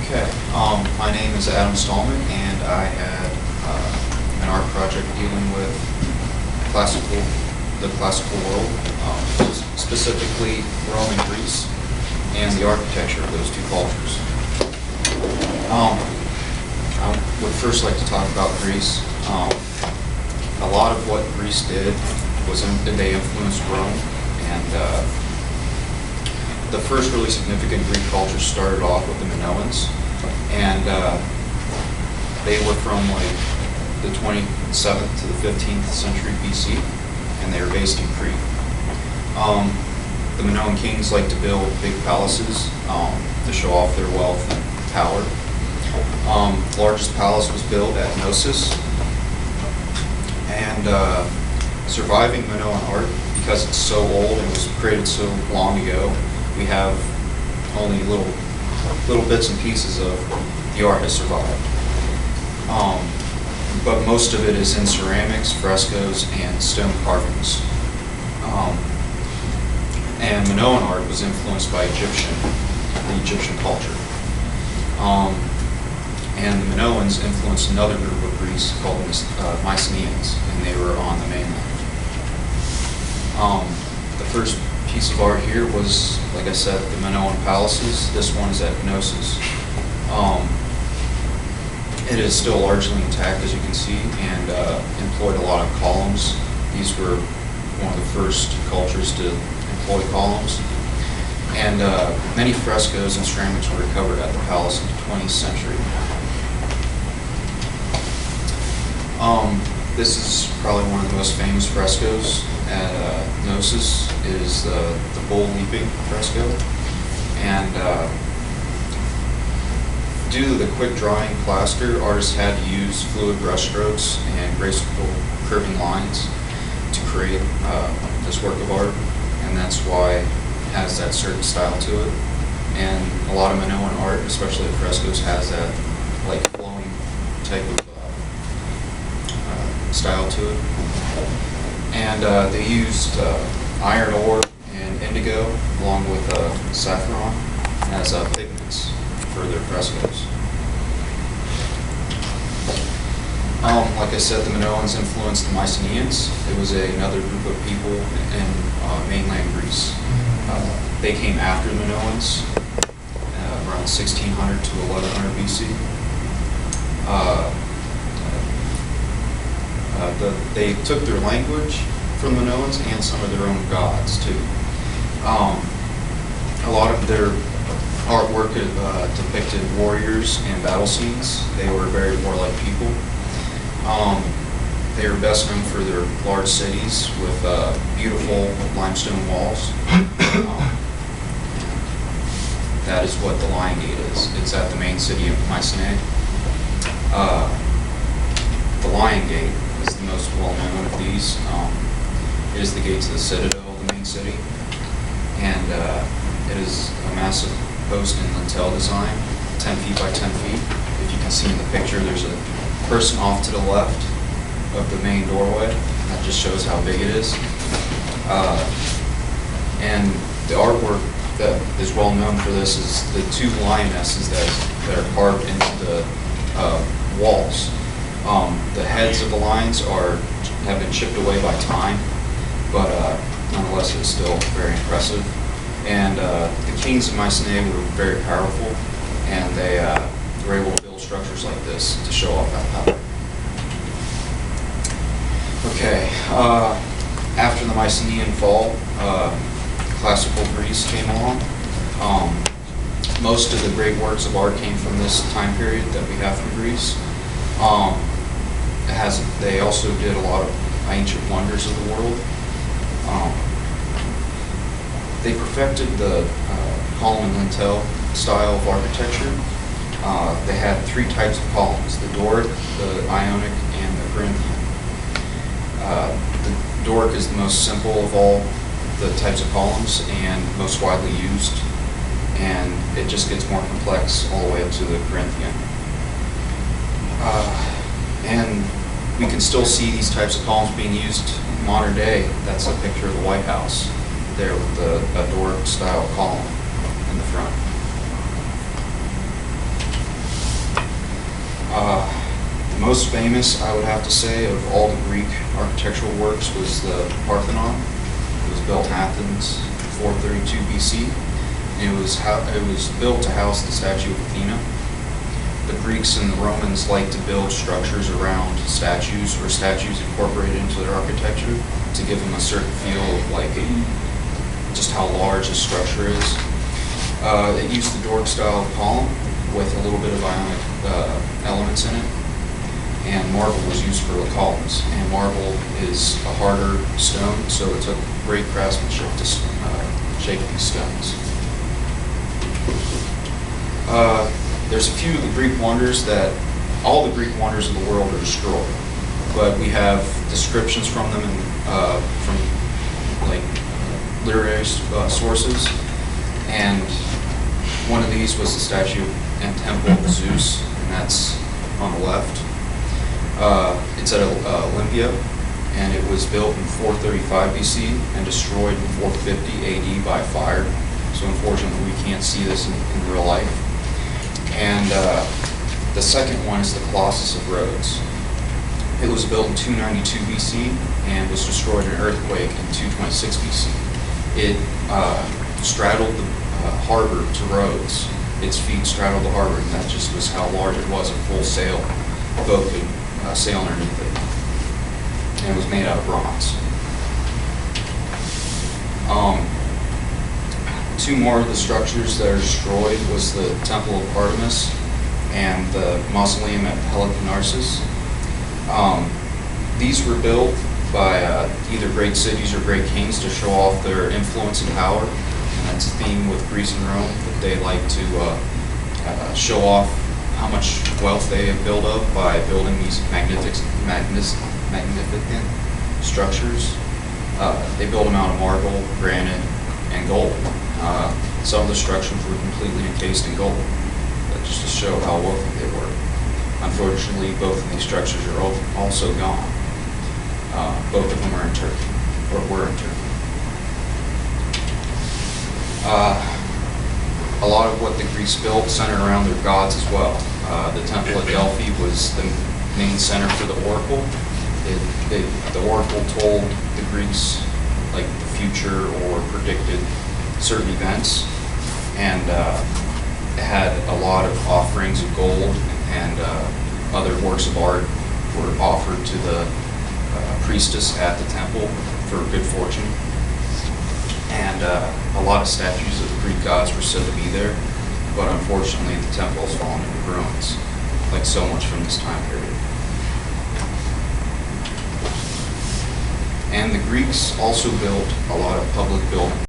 Okay, my name is Adam Stallman, and I had an art project dealing with the classical world, specifically Rome and Greece, and the architecture of those two cultures. I would first like to talk about Greece. A lot of what Greece did was they influenced Rome, and the first really significant Greek culture started off with the Minoans, and they were from like the 27th to the 15th century BC, and they were based in Crete. The Minoan kings liked to build big palaces to show off their wealth and power. The largest palace was built at Knossos, and surviving Minoan art, because it's so old and was created so long ago, we have only little bits and pieces of the art has survived. But most of it is in ceramics, frescoes, and stone carvings. And Minoan art was influenced by the Egyptian culture. And the Minoans influenced another group of Greece called the Mycenaeans, and they were on the mainland. The first piece of art here was, like I said, the Minoan palaces. This one is at Knossos. It is still largely intact, as you can see, and employed a lot of columns. These were one of the first cultures to employ columns. And many frescoes and ceramics were recovered at the palace in the 20th century. This is probably one of the most famous frescoes at Knossos, is the bull leaping fresco. And due to the quick drying plaster, artists had to use fluid brush strokes and graceful curving lines to create this work of art, and that's why it has that certain style to it. And a lot of Minoan art, especially the frescoes, has that like flowing type of style to it. And they used iron ore and indigo along with saffron as pigments for their frescoes. Like I said, the Minoans influenced the Mycenaeans. It was another group of people in mainland Greece. They came after the Minoans around 1600 to 1100 BC. They took their language from the Minoans and some of their own gods too. A lot of their artwork depicted warriors and battle scenes. They were very warlike people. They were best known for their large cities with beautiful limestone walls. That is what the Lion Gate is. It's at the main city of Mycenae. The Lion Gate is the most well-known of these. It is the gate to the citadel of the main city, and it is a massive post and lintel design, 10 feet by 10 feet. If you can see in the picture, there's a person off to the left of the main doorway. That just shows how big it is. And the artwork that is well known for this is the two lionesses that are carved into the walls. The heads of the lions have been chipped away by time, but nonetheless it's still very impressive. And the kings of Mycenae were very powerful, and they were able to build structures like this to show off that power. Okay, after the Mycenaean fall, classical Greece came along. Most of the great works of art came from this time period that we have from Greece. They also did a lot of ancient wonders of the world. They perfected the column and lintel style of architecture. They had three types of columns: the Doric, the Ionic, and the Corinthian. The Doric is the most simple of all the types of columns and most widely used, and it just gets more complex all the way up to the Corinthian. And we can still see these types of columns being used in modern day. That's a picture of the White House there with the Doric style column in the front. most famous, I would have to say, of all the Greek architectural works was the Parthenon. It was built in Athens, 432 BC. And it was built to house the statue of Athena. The Greeks and the Romans liked to build structures around statues or statues incorporated into their architecture to give them a certain feel of like just how large a structure is. It used the Doric style column with a little bit of ionic elements in it, and marble was used for the columns. And marble is a harder stone, so it took great craftsmanship to shape these stones. There's a few of the Greek wonders that, all the Greek wonders of the world are destroyed, but we have descriptions from them from like literary sources, and one of these was the statue and temple of Zeus, and that's on the left. It's at Olympia, and it was built in 435 BC and destroyed in 450 AD by fire. So unfortunately, we can't see this in real life. And the second one is the Colossus of Rhodes. It was built in 292 BC and was destroyed in an earthquake in 226 BC. It straddled the harbor to Rhodes. Its feet straddled the harbor, and that just was how large it was. A full sail boat could sail underneath it. And it was made out of bronze. Two more of the structures that are destroyed was the Temple of Artemis and the Mausoleum at Halicarnassus. These were built by either great cities or great kings to show off their influence and power. And that's a theme with Greece and Rome, that they like to show off how much wealth they have built up by building these magnificent structures. They build them out of marble, granite, and gold. Some of the structures were completely encased in gold, just to show how wealthy they were. Unfortunately, both of these structures are also gone. Both of them are in Turkey, or were in Turkey. A lot of what the Greeks built centered around their gods as well. The temple at Delphi was the main center for the oracle. The oracle told the Greeks like the future or predicted certain events, and it had a lot of offerings of gold and other works of art were offered to the priestess at the temple for good fortune. And a lot of statues of the Greek gods were said to be there, but unfortunately the temple has fallen into ruins, like so much from this time period. And the Greeks also built a lot of public buildings.